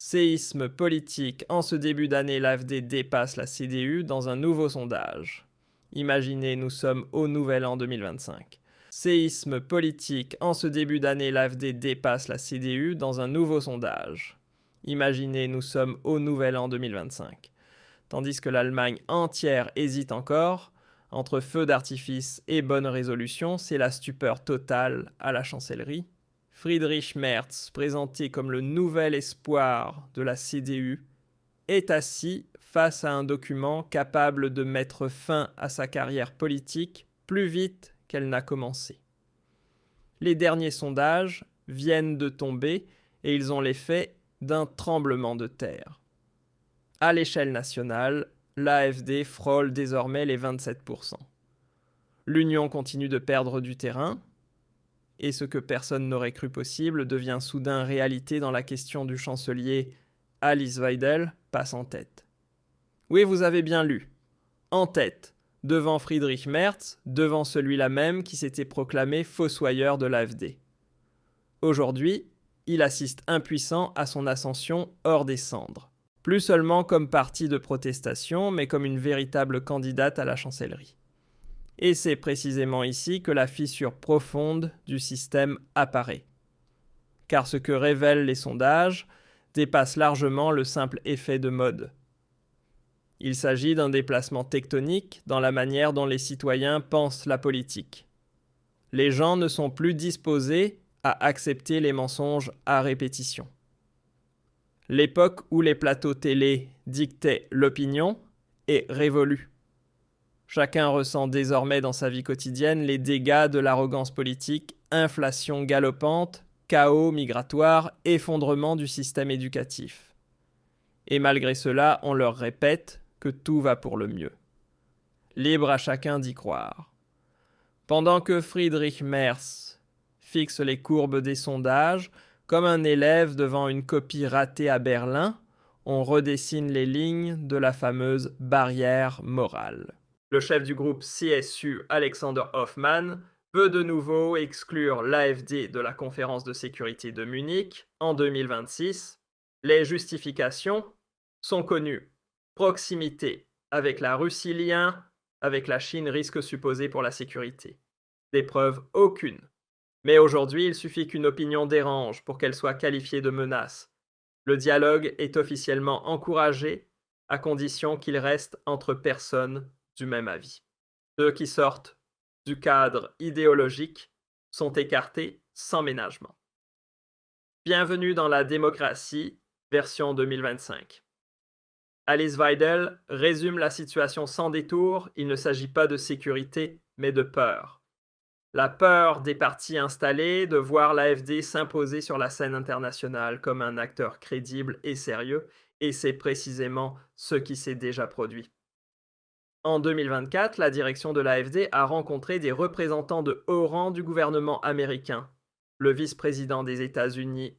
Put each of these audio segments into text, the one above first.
Séisme politique. En ce début d'année, l'AfD dépasse la CDU dans un nouveau sondage. Imaginez, nous sommes au nouvel an 2025. Séisme politique. En ce début d'année, l'AfD dépasse la CDU dans un nouveau sondage. Imaginez, nous sommes au nouvel an 2025. Tandis que l'Allemagne entière hésite encore, entre feux d'artifice et bonne résolution, c'est la stupeur totale à la chancellerie. Friedrich Merz, présenté comme le nouvel espoir de la CDU, est assis face à un document capable de mettre fin à sa carrière politique plus vite qu'elle n'a commencé. Les derniers sondages viennent de tomber et ils ont l'effet d'un tremblement de terre. À l'échelle nationale, l'AfD frôle désormais les 27%. L'Union continue de perdre du terrain, et ce que personne n'aurait cru possible devient soudain réalité dans la question du chancelier Alice Weidel passe en tête. Oui, vous avez bien lu. En tête, devant Friedrich Merz, devant celui-là même qui s'était proclamé fossoyeur de l'AfD. Aujourd'hui, il assiste impuissant à son ascension hors des cendres. Plus seulement comme parti de protestation, mais comme une véritable candidate à la chancellerie. Et c'est précisément ici que la fissure profonde du système apparaît. Car ce que révèlent les sondages dépasse largement le simple effet de mode. Il s'agit d'un déplacement tectonique dans la manière dont les citoyens pensent la politique. Les gens ne sont plus disposés à accepter les mensonges à répétition. L'époque où les plateaux télé dictaient l'opinion est révolue. Chacun ressent désormais dans sa vie quotidienne les dégâts de l'arrogance politique, inflation galopante, chaos migratoire, effondrement du système éducatif. Et malgré cela, on leur répète que tout va pour le mieux. Libre à chacun d'y croire. Pendant que Friedrich Merz fixe les courbes des sondages, comme un élève devant une copie ratée à Berlin, on redessine les lignes de la fameuse barrière morale. Le chef du groupe CSU, Alexander Hoffmann, veut de nouveau exclure l'AfD de la conférence de sécurité de Munich en 2026. Les justifications sont connues. Proximité avec la Russie, lien avec la Chine, risque supposé pour la sécurité. Des preuves aucune. Mais aujourd'hui, il suffit qu'une opinion dérange pour qu'elle soit qualifiée de menace. Le dialogue est officiellement encouragé à condition qu'il reste entre personnes du même avis. Ceux qui sortent du cadre idéologique sont écartés sans ménagement. Bienvenue dans la démocratie, version 2025. Alice Weidel résume la situation sans détour. Il ne s'agit pas de sécurité, mais de peur. La peur des partis installés de voir l'AfD s'imposer sur la scène internationale comme un acteur crédible et sérieux, et c'est précisément ce qui s'est déjà produit. En 2024, la direction de l'AfD a rencontré des représentants de haut rang du gouvernement américain. Le vice-président des États-Unis,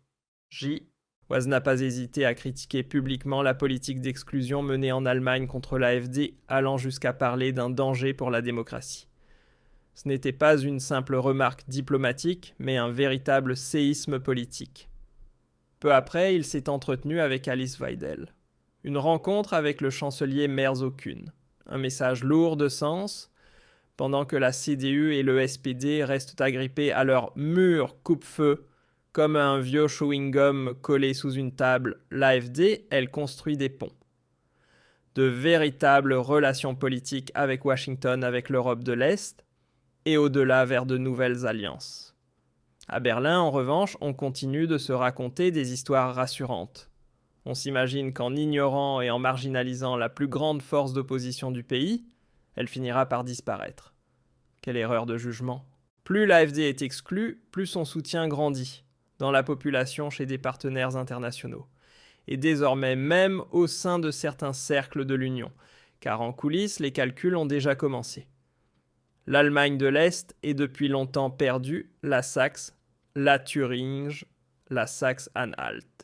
J. Oaz, n'a pas hésité à critiquer publiquement la politique d'exclusion menée en Allemagne contre l'AfD, allant jusqu'à parler d'un danger pour la démocratie. Ce n'était pas une simple remarque diplomatique, mais un véritable séisme politique. Peu après, il s'est entretenu avec Alice Weidel. Une rencontre avec le chancelier Merz aucune. Un message lourd de sens, pendant que la CDU et le SPD restent agrippés à leur mur coupe-feu, comme un vieux chewing-gum collé sous une table. L'AfD, elle construit des ponts. De véritables relations politiques avec Washington, avec l'Europe de l'Est, et au-delà vers de nouvelles alliances. À Berlin, en revanche, on continue de se raconter des histoires rassurantes. On s'imagine qu'en ignorant et en marginalisant la plus grande force d'opposition du pays, elle finira par disparaître. Quelle erreur de jugement. Plus l'AfD est exclue, plus son soutien grandit, dans la population chez des partenaires internationaux. Et désormais même au sein de certains cercles de l'Union, car en coulisses, les calculs ont déjà commencé. L'Allemagne de l'Est est depuis longtemps perdue, la Saxe, la Thuringe, la Saxe-Anhalt.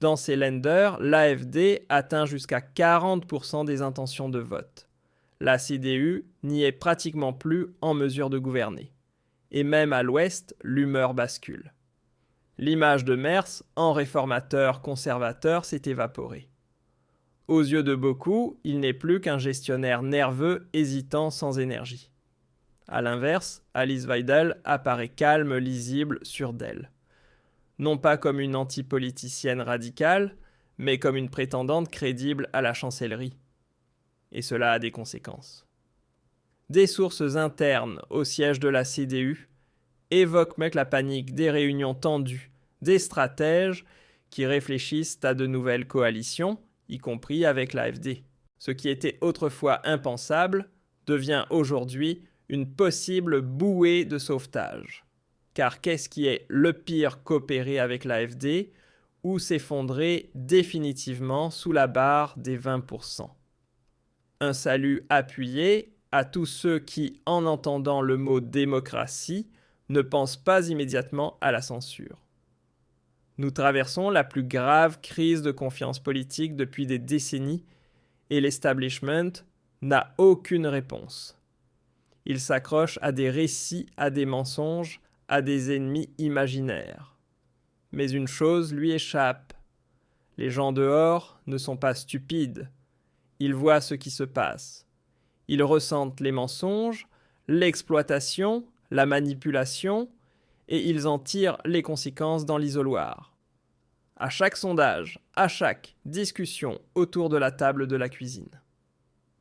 Dans ces Länder, l'AfD atteint jusqu'à 40% des intentions de vote. La CDU n'y est pratiquement plus en mesure de gouverner. Et même à l'ouest, l'humeur bascule. L'image de Mers, en réformateur conservateur, s'est évaporée. Aux yeux de beaucoup, il n'est plus qu'un gestionnaire nerveux, hésitant, sans énergie. À l'inverse, Alice Weidel apparaît calme, lisible, sûre d'elle. Non pas comme une antipoliticienne radicale, mais comme une prétendante crédible à la chancellerie. Et cela a des conséquences. Des sources internes au siège de la CDU évoquent même la panique des réunions tendues des stratèges qui réfléchissent à de nouvelles coalitions, y compris avec l'AfD. Ce qui était autrefois impensable devient aujourd'hui une possible bouée de sauvetage. Car qu'est-ce qui est le pire qu'opérer avec l'AfD ou s'effondrer définitivement sous la barre des 20%? Un salut appuyé à tous ceux qui, en entendant le mot démocratie, ne pensent pas immédiatement à la censure. Nous traversons la plus grave crise de confiance politique depuis des décennies et l'establishment n'a aucune réponse. Il s'accroche à des récits, à des mensonges, à des ennemis imaginaires. Mais une chose lui échappe. Les gens dehors ne sont pas stupides. Ils voient ce qui se passe. Ils ressentent les mensonges, l'exploitation, la manipulation, et ils en tirent les conséquences dans l'isoloir. À chaque sondage, à chaque discussion autour de la table de la cuisine.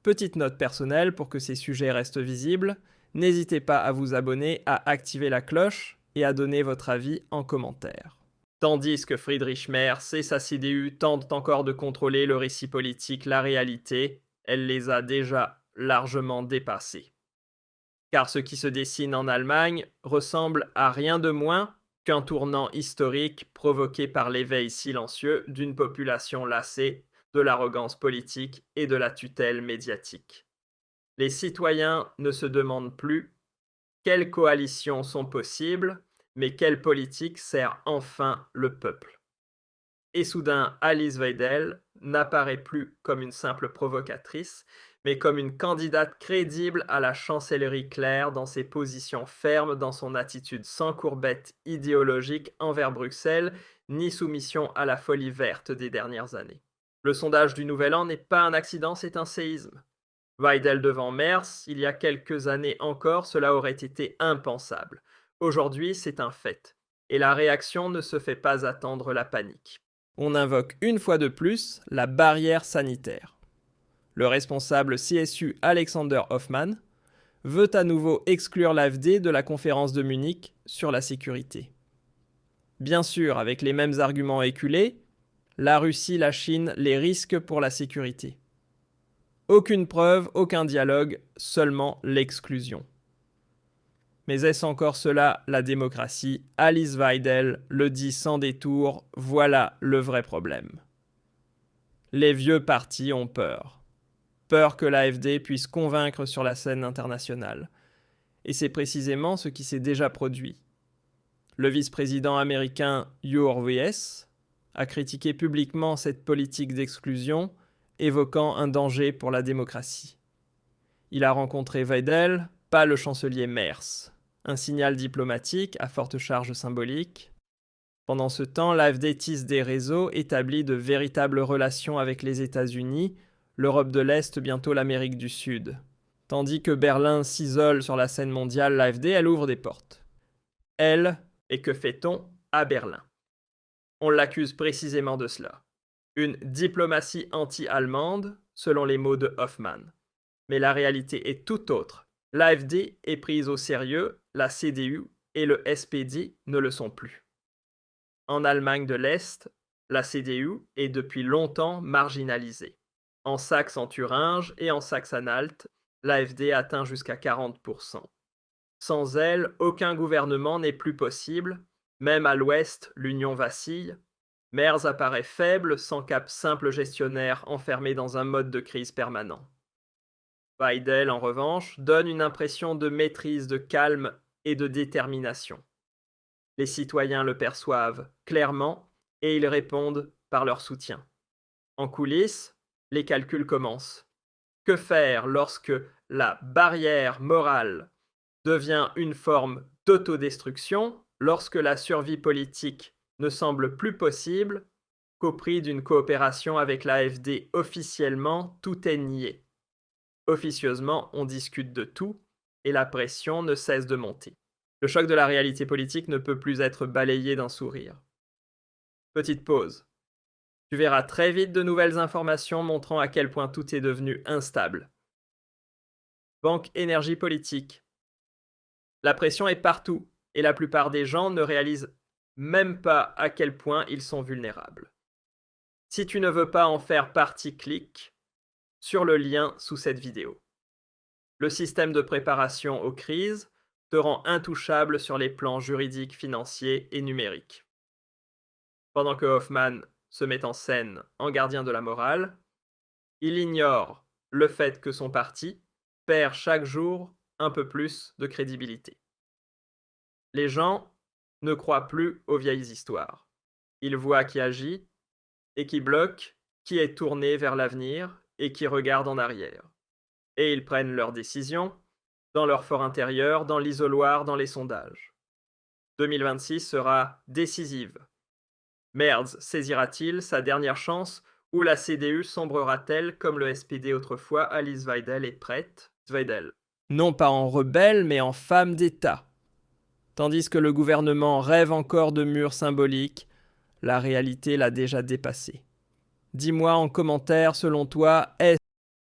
Petite note personnelle pour que ces sujets restent visibles, n'hésitez pas à vous abonner, à activer la cloche et à donner votre avis en commentaire. Tandis que Friedrich Merz et sa CDU tentent encore de contrôler le récit politique, la réalité, elle les a déjà largement dépassés. Car ce qui se dessine en Allemagne ressemble à rien de moins qu'un tournant historique provoqué par l'éveil silencieux d'une population lassée de l'arrogance politique et de la tutelle médiatique. Les citoyens ne se demandent plus quelles coalitions sont possibles, mais quelle politique sert enfin le peuple. Et soudain, Alice Weidel n'apparaît plus comme une simple provocatrice, mais comme une candidate crédible à la chancellerie claire dans ses positions fermes, dans son attitude sans courbette idéologique envers Bruxelles, ni soumission à la folie verte des dernières années. Le sondage du Nouvel An n'est pas un accident, c'est un séisme. Weidel devant Merz, il y a quelques années encore, cela aurait été impensable. Aujourd'hui, c'est un fait. Et la réaction ne se fait pas attendre la panique. On invoque une fois de plus la barrière sanitaire. Le responsable CSU Alexander Hoffmann veut à nouveau exclure l'AfD de la conférence de Munich sur la sécurité. Bien sûr, avec les mêmes arguments éculés, la Russie, la Chine, les risques pour la sécurité. Aucune preuve, aucun dialogue, seulement l'exclusion. Mais est-ce encore cela la démocratie? Alice Weidel le dit sans détour, voilà le vrai problème. Les vieux partis ont peur. Peur que l'AfD puisse convaincre sur la scène internationale. Et c'est précisément ce qui s'est déjà produit. Le vice-président américain Uri Wyess a critiqué publiquement cette politique d'exclusion, évoquant un danger pour la démocratie. Il a rencontré Weidel, pas le chancelier Merz. Un signal diplomatique à forte charge symbolique. Pendant ce temps, l'AfD tisse des réseaux, établit de véritables relations avec les États-Unis, l'Europe de l'Est, bientôt l'Amérique du Sud. Tandis que Berlin s'isole sur la scène mondiale, l'AfD, elle ouvre des portes. Elle, et que fait-on à Berlin? On l'accuse précisément de cela. Une diplomatie anti-allemande, selon les mots de Hoffmann. Mais la réalité est tout autre. L'AfD est prise au sérieux, la CDU et le SPD ne le sont plus. En Allemagne de l'Est, la CDU est depuis longtemps marginalisée. En Saxe-en-Thuringe et en Saxe-Anhalt, l'AfD atteint jusqu'à 40%. Sans elle, aucun gouvernement n'est plus possible. Même à l'Ouest, l'Union vacille. Merz apparaît faible, sans cap simple gestionnaire enfermé dans un mode de crise permanent. Weidel, en revanche, donne une impression de maîtrise, de calme et de détermination. Les citoyens le perçoivent clairement et ils répondent par leur soutien. En coulisses, les calculs commencent. Que faire lorsque la barrière morale devient une forme d'autodestruction, lorsque la survie politique ne semble plus possible qu'au prix d'une coopération avec l'AfD. Officiellement, tout est nié. Officieusement, on discute de tout et la pression ne cesse de monter. Le choc de la réalité politique ne peut plus être balayé d'un sourire. Petite pause. Tu verras très vite de nouvelles informations montrant à quel point tout est devenu instable. Banque énergie politique. La pression est partout et la plupart des gens ne réalisent même pas à quel point ils sont vulnérables. Si tu ne veux pas en faire partie, clique sur le lien sous cette vidéo. Le système de préparation aux crises te rend intouchable sur les plans juridiques, financiers et numériques. Pendant que Hoffman se met en scène en gardien de la morale, il ignore le fait que son parti perd chaque jour un peu plus de crédibilité. Les gens ne croient plus aux vieilles histoires. Ils voient qui agit et qui bloque, qui est tourné vers l'avenir et qui regarde en arrière. Et ils prennent leurs décisions dans leur fort intérieur, dans l'isoloir, dans les sondages. 2026 sera décisive. Merz saisira-t-il sa dernière chance ou la CDU sombrera-t-elle comme le SPD autrefois? Alice Weidel est prête. Weidel. Non pas en rebelle, mais en femme d'État. Tandis que le gouvernement rêve encore de murs symboliques, la réalité l'a déjà dépassé. Dis-moi en commentaire, selon toi, est